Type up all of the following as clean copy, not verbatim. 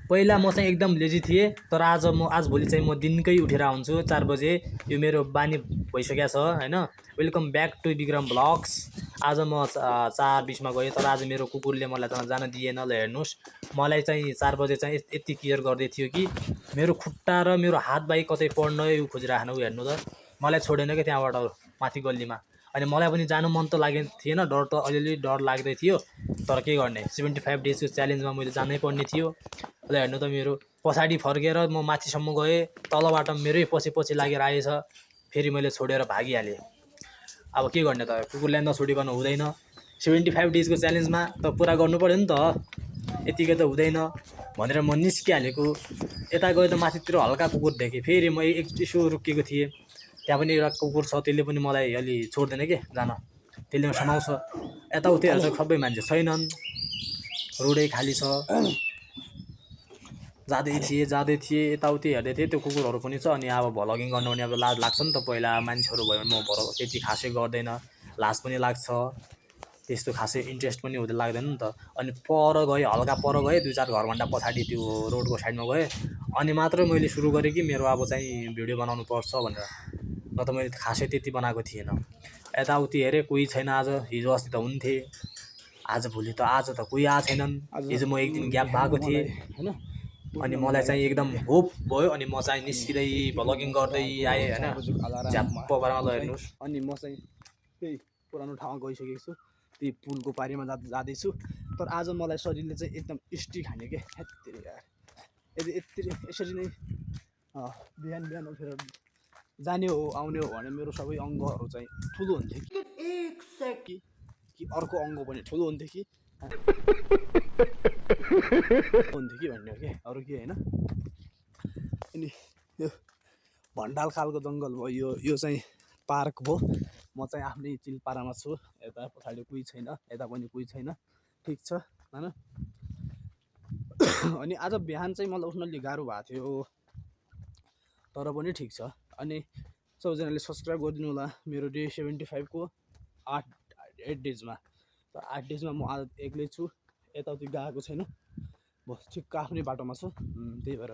पहिला म चाहिँ एकदम लेजी थिएँ, तर आजभोलि चाहिँ म दिनकै उठेर आउँछु 4 बजे। यो मेरो बानी भइसकेको छ होइन। Welcome back to Vikram blogs. आज म 4:20मा गएँ, तर आज मेरो कुकुरले मलाई त जान दिएन। ल हेर्नुहोस्, मलाई चाहिँ 4 बजे चाहिँ यति केयर गर्दै थियो कि मेरो खुट्टा र मेरो हात बाहेक कतै पढ्न उ खोजिरहेन। उ हेर्नु त, मलाई छोडेन क्या त्यहाँबाट माथि गल्लीमा। अनि मलाई पनि जानु मन त लागेको थिएन, डर त अलिअलि डर लाग्दै थियो, तर के गर्ने, 75 डेजको च्यालेन्जमा मैले जानै पर्ने थियो। ल हेर्नु त, मेरो पछाडि फर्केर म माथिसम्म गएँ, तलबाट मेरै पछि पछि लागेर आएछ, फेरि मैले छोडेर भागिहालेँ। अब के गर्ने त, कुकुरलाई नछोडिकन हुँदैन। 75 डेजको च्यालेन्जमा त पुरा गर्नु पऱ्यो नि त, यतिकै त हुँदैन भनेर म निस्किहालेको। यता गयो त माथितिर हल्का कुकुर देखेँ, फेरि म यसो रोकिएको थिएँ, त्यहाँ पनि एउटा कुकुर छ, त्यसले पनि मलाई अलि छोड्दैन के जान, त्यसले समाउँछ। यताउति हेर्दा सबै मान्छे छैनन्, रोडै खाली छ। जाँदै थिएँ यताउति हेर्दै थिएँ, त्यो कुकुरहरू पनि छ। अनि अब भ्लगिङ गर्नु पनि अब लाज लाग्छ नि त, पहिला मान्छेहरू भयो भने म त्यति खासै गर्दैन, लाज पनि लाग्छ, त्यस्तो खासै इन्ट्रेस्ट पनि लाग्दैन नि त। अनि पर गएँ, हल्का पर गएँ, 2-4 घरभन्दा पछाडि त्यो रोडको साइडमा गएँ, अनि मात्र मैले सुरु गरेँ कि मेरो अब चाहिँ भिडियो बनाउनु पर्छ भनेर, न त मैले खासै त्यति बनाएको थिएन। यताउति हेरेँ, कोही छैन आज, हिजो अस्ति त हुन्थे, आज त कोही आएको छैनन्। हिजो म एक दिन ग्याप भएको थिएँ होइन, अनि मलाई चाहिँ एकदम होप भयो, अनि म चाहिँ निस्किँदै भ्लगिङ गर्दै आएँ होइन, झ्याप्प पारेर। ल हेर्नुहोस्, अनि म चाहिँ त्यही पुरानो ठाउँमा गइसकेको छु, त्यही पुलको पारीमा जाँदैछु। तर आज मलाई शरीरले चाहिँ एकदम स्टिक हान्यो क्या, यदि यसरी नै बिहान बिहान उठेर जाने हो आउने हो भने मेरो सबै अङ्गहरू चाहिँ ठुलो हुन्थ्यो कि अर्को अङ्ग पनि ठुलो हुन्थ्यो कि भन्ने हो क्या, अरू के होइन। अनि यो भण्डाल खालको जङ्गल भयो, यो चाहिँ पार्क भयो। म चाहिँ आफ्नै चिलपारामा छु, यता पछाडि कोही छैन, यता पनि कोही छैन, ठिक छ होइन। अनि आज बिहान चाहिँ मलाई उठ्न अलि गाह्रो भएको थियो, तर पनि ठिक छ। अनि सबैजनाले सब्सक्राइब गरिदिनु होला मेरो डे 75 को 8 डेजमा। त 8 डेजमा म आज एक्लै छु, यताउति गएको छैन, बस ठिक्क आफ्नै बाटोमा छु। त्यही भएर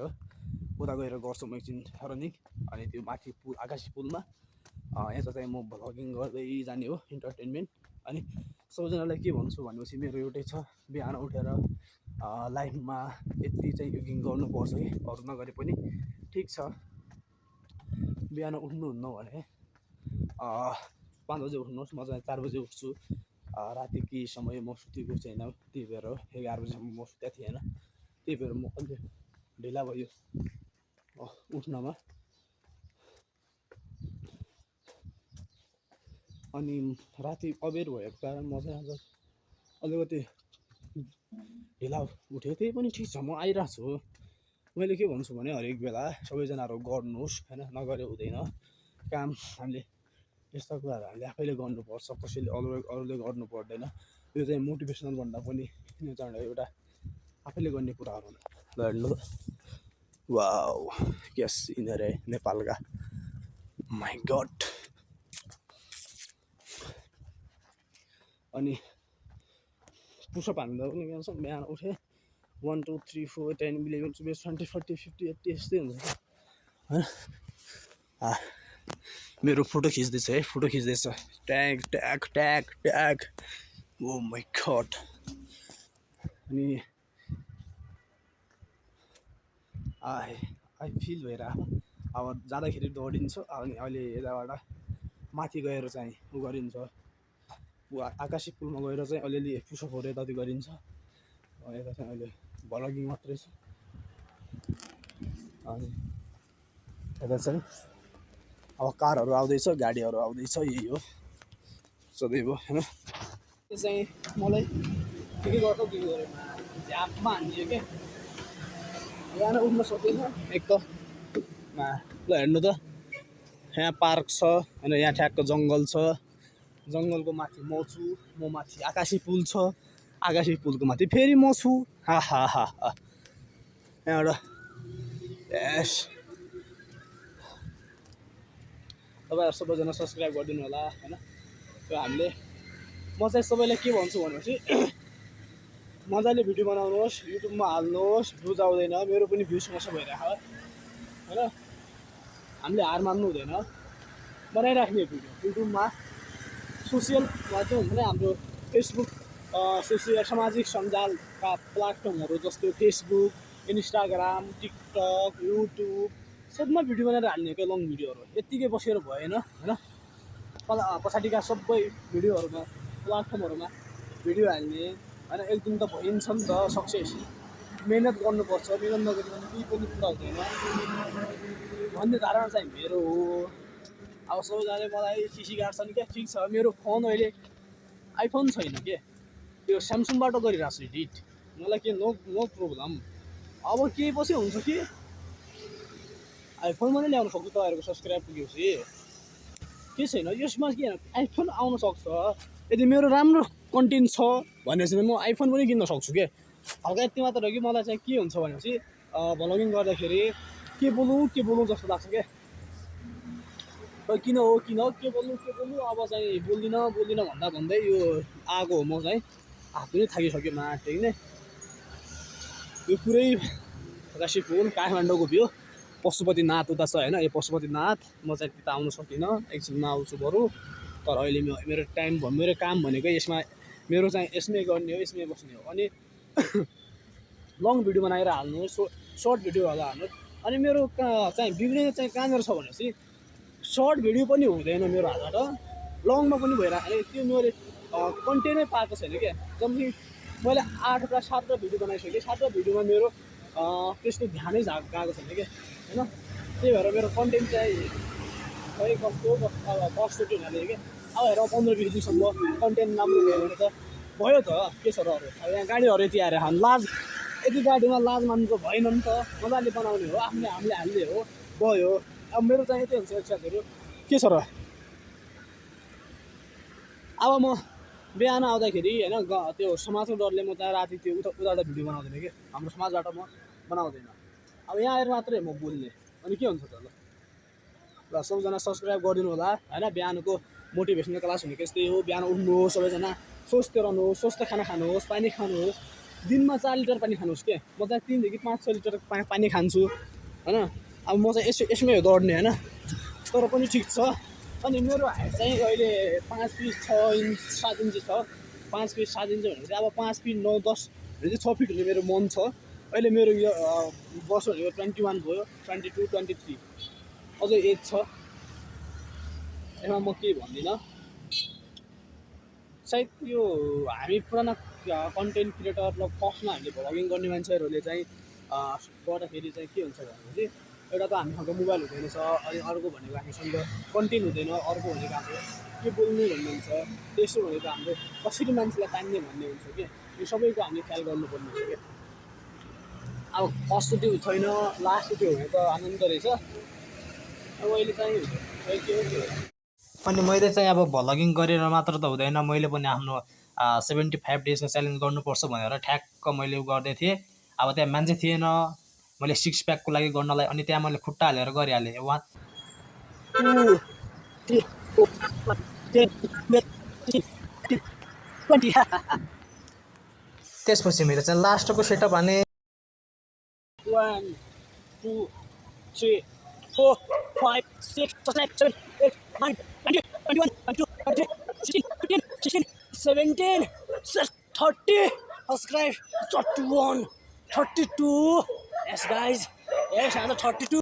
उता गएर गर्छु म एकछिन रनिङ, अनि त्यो माथि पुल, आकाशी पुलमा यता चाहिँ म भ्लगिङ गर्दै जाने हो, इन्टरटेनमेन्ट। अनि सबैजनालाई के भन्छु भनेपछि मेरो एउटै छ, बिहान उठेर लाइफमा यति चाहिँ योगिङ गर्नुपर्छ कि, अरू नगरे पनि ठिक छ। बिहान उठ्नुहुन्न भने 5 बजे उठ्नुहोस्, म चाहिँ 4 बजे उठ्छु। राति केही समय म सुतेको छैन, त्यही भएर 11 बजीसम्म म सुतेको थिएन, त्यही भएर म अलि ढिला भयो उठ्नमा। अनि राति अबेर भएको कारण म चाहिँ आज अलिकति ढिला उठेँ, त्यही पनि ठिक छ, म आइरहेको छु। मैले के भन्छु भने हरेक बेला सबैजनाहरू गर्नुहोस् होइन, नगरे हुँदैन काम। हामीले यस्ता कुराहरू हामीले आफैले गर्नुपर्छ, कसैले अरूले गर्नु पर्दैन। यो चाहिँ मोटिभेसनल भन्दा पनि यो चाहिँ एउटा आफैले गर्ने कुराहरू हुन्। ल हेर्नु, वाउ क्या सिनरी नेपालका, माई गड। अनि पुसअप हान्दा पनि बिहान उठेँ 1 2 3 4 10 11 12 20 40 50 80 यस्तै हुन्छ होइन। मेरो फोटो खिच्दैछ है, फोटो खिच्दैछ, tag tag tag tag, oh my god. अनि आई फिल भइरहेको, अब जाँदाखेरि दौडिन्छ, अनि अहिले यताबाट माथि गएर चाहिँ उ गरिन्छ, आकाशी पुलमा गएर चाहिँ अलिअलि पुसअपहरू यताउति गरिन्छ। यता चाहिँ अहिले भ्लगिङ मात्रै छ, अनि यता चाहिँ अब कारहरू आउँदैछ, गाडीहरू आउँदैछ, यही हो सधैँ भयो होइन। त्यो चाहिँ मलाई के गर्छ के गरेँ झ्यापमा हानिदियो क्या, बिहान उठ्न सक्दैन एक त। ल हेर्नु त, यहाँ पार्क छ होइन, यहाँ ठ्याक्क जङ्गल छ, जङ्गलको माथि म छु, म माथि आकाशी पुल छ, आकाशी पुलको माथि फेरि म छु। हा हा हा हा, यहाँबाट यस। तपाईँहरू सबैजना सब्सक्राइब गरिदिनु होला होइन। त्यो हामीले, म चाहिँ सबैलाई के भन्छु भनेपछि मजाले भिडियो बनाउनुहोस्, युट्युबमा हाल्नुहोस्, भ्युज आउँदैन, मेरो पनि भ्युज समस्या भइरहेको होइन। हामीले हार मान्नु हुँदैन, बनाइराख्ने भिडियो युट्युबमा। सोसियलमा चाहिँ हुन्छ नि हाम्रो फेसबुक, सामाजिक सञ्जालका प्लेटफर्महरू जस्तो फेसबुक, इन्स्टाग्राम, टिकटक, युट्युब सबमा भिडियो बनाएर हाल्ने क्या लङ भिडियोहरू। यत्तिकै बसेर भएन होइन, पछाडिका सबै भिडियोहरूमा प्लेटफर्महरूमा भिडियो हाल्ने होइन। एक दिन त भइन्छ नि त सक्सेस, मिहिनेत गर्नुपर्छ, मिहिनेत नगरिकन केही पनि पुरा हुँदैन भन्ने धारणा चाहिँ मेरो हो। अब सबैजनाले मलाई सिसी काट्छन् क्या, ठिक छ, मेरो फोन अहिले आइफोन छैन के, त्यो स्यामसङबाट गरिरहेको छु एडिट, मलाई के नो प्रब्लम। अब केही पछि हुन्छ कि आइफोनमा नै ल्याउन सक्छु तपाईँहरूको सब्सक्राइब पुगेपछि, के छैन यसमा के आइफोन आउन सक्छ। यदि मेरो राम्रो कन्टेन्ट छ भने चाहिँ म आइफोन पनि किन्न सक्छु के। हल्का यति मात्र हो कि मलाई चाहिँ के हुन्छ भनेपछि भ्लगिङ गर्दाखेरि के बोलौँ जस्तो लाग्छ क्या। किन हो के बोल्नु अब चाहिँ बोल्दिनँ भन्दै यो आएको हो। म चाहिँ हात पनि थाकिसक्यो माटे नै। यो पुरै राशिफुल काठमाडौँको भ्यू, पशुपतिनाथ उता छ होइन, यो पशुपतिनाथ। म चाहिँ त्यता आउनु सकिनँ, एकछिनमा आउँछु बरु। तर अहिले मेरो काम भनेको यसमा, मेरो चाहिँ यसमै गर्ने हो, यसमै बस्ने हो। अनि लङ भिडियो बनाएर हाल्नु, सर्ट भिडियोहरू हाल्नु। अनि मेरो चाहिँ बिग्रिने चाहिँ कहाँनिर छ भनेपछि सर्ट भिडियो पनि हुँदैन मेरो हातबाट, लङमा पनि भइरहेको त्यो मैले कन्टेन्टै पाएको छैन क्या। जब कि मैले 8 वा 7 भिडियो बनाइसकेँ, 7 भिडियोमा मेरो त्यस्तो ध्यानै गएको छैन क्या होइन। त्यही भएर मेरो कन्टेन्ट चाहिँ खै कस्तो हुनाले क्या। अब हेर 15-20 दिनसम्म कन्टेन्ट राम्रो भयो भने त भयो त, के छ र अरू। अब यहाँ गाडीहरू यति आएर लाज, यति गाडीमा लाज मान्नु त भएन नि त, मजाले बनाउने हो, हामीले हाल्ने हो, भयो। अब मेरो चाहिँ यति हुन्छ साथीहरू, के छ र। अब म बिहान आउँदाखेरि होइन त्यो समाजको डरले म चाहिँ राति त्यो उताबाट भिडियो बनाउँदैन कि, हाम्रो समाजबाट म बनाउँदैन। अब यहाँ आएर मात्रै म बोल्ने, अनि के हुन्छ त ल सबैजना सब्सक्राइब गरिदिनु होला होइन। बिहानको मोटिभेसनल क्लास भनेको यस्तै हो, बिहान उठ्नुहोस्, सबैजना स्वस्थ रहनुहोस्, स्वस्थ खाना खानुहोस्, पानी खानुहोस्, दिनमा 4 लिटर पानी खानुहोस् के। म चाहिँ 3 देखि 5 लिटर पानी खान्छु होइन। अब म चाहिँ यसमै हो दौड्ने होइन, तर पनि ठिक छ। अनि मेरो हाइट चाहिँ अहिले 5 फिट 6 इन्च 7 इन्च छ। 5 फिट 7 इन्च भनेपछि अब 5 फिट 9-10 भने चाहिँ 6 फिट हुने मेरो मन छ। अहिले मेरो यो वर्ष भनेको 21 भयो, 22, 23 अझै एज छ। यसमा म केही भन्दिनँ। सायद यो हामी पुराना कन्टेन्ट क्रिएटर र फर्स्टमा हामीले भ्लगिङ गर्ने मान्छेहरूले चाहिँ गर्दाखेरि चाहिँ के हुन्छ भनेपछि एउटा त हामीसँग मोबाइल हुँदैन छ, अनि अर्को भनेको हामीसँग कन्टेन्ट हुँदैन, अर्को भनेको हाम्रो के बोल्नु भन्ने हुन्छ, तेस्रो भनेको हाम्रो कसरी मान्छेलाई तान्ने भन्ने हुन्छ कि। यो सबैको हामीले ख्याल गर्नुपर्ने हुन्छ क्या। अब फर्स्ट त्यो छैन, लास्ट त्यो हुने त आनन्द रहेछ। अब अहिले चाहिँ के हो। अनि मैले चाहिँ अब भ्लगिङ गरेर मात्र त हुँदैन, मैले पनि आफ्नो 75 डेजको च्यालेन्ज गर्नुपर्छ भनेर ठ्याक्क मैले गर्दै थिएँ। अब त्यहाँ मान्छे थिएन, मैले 6 प्याकको लागि गर्नलाई, अनि त्यहाँ मैले खुट्टा हालेर गरिहालेँ। 1 2 3 4 5 6 त्यसपछि मेरो चाहिँ लास्टको सेटअप हाने 1 2 3 4 5 6 7 8 9 10 11 12 13 14 15 16 17 30 subscribe 31 32 yes guys, yes I'm 32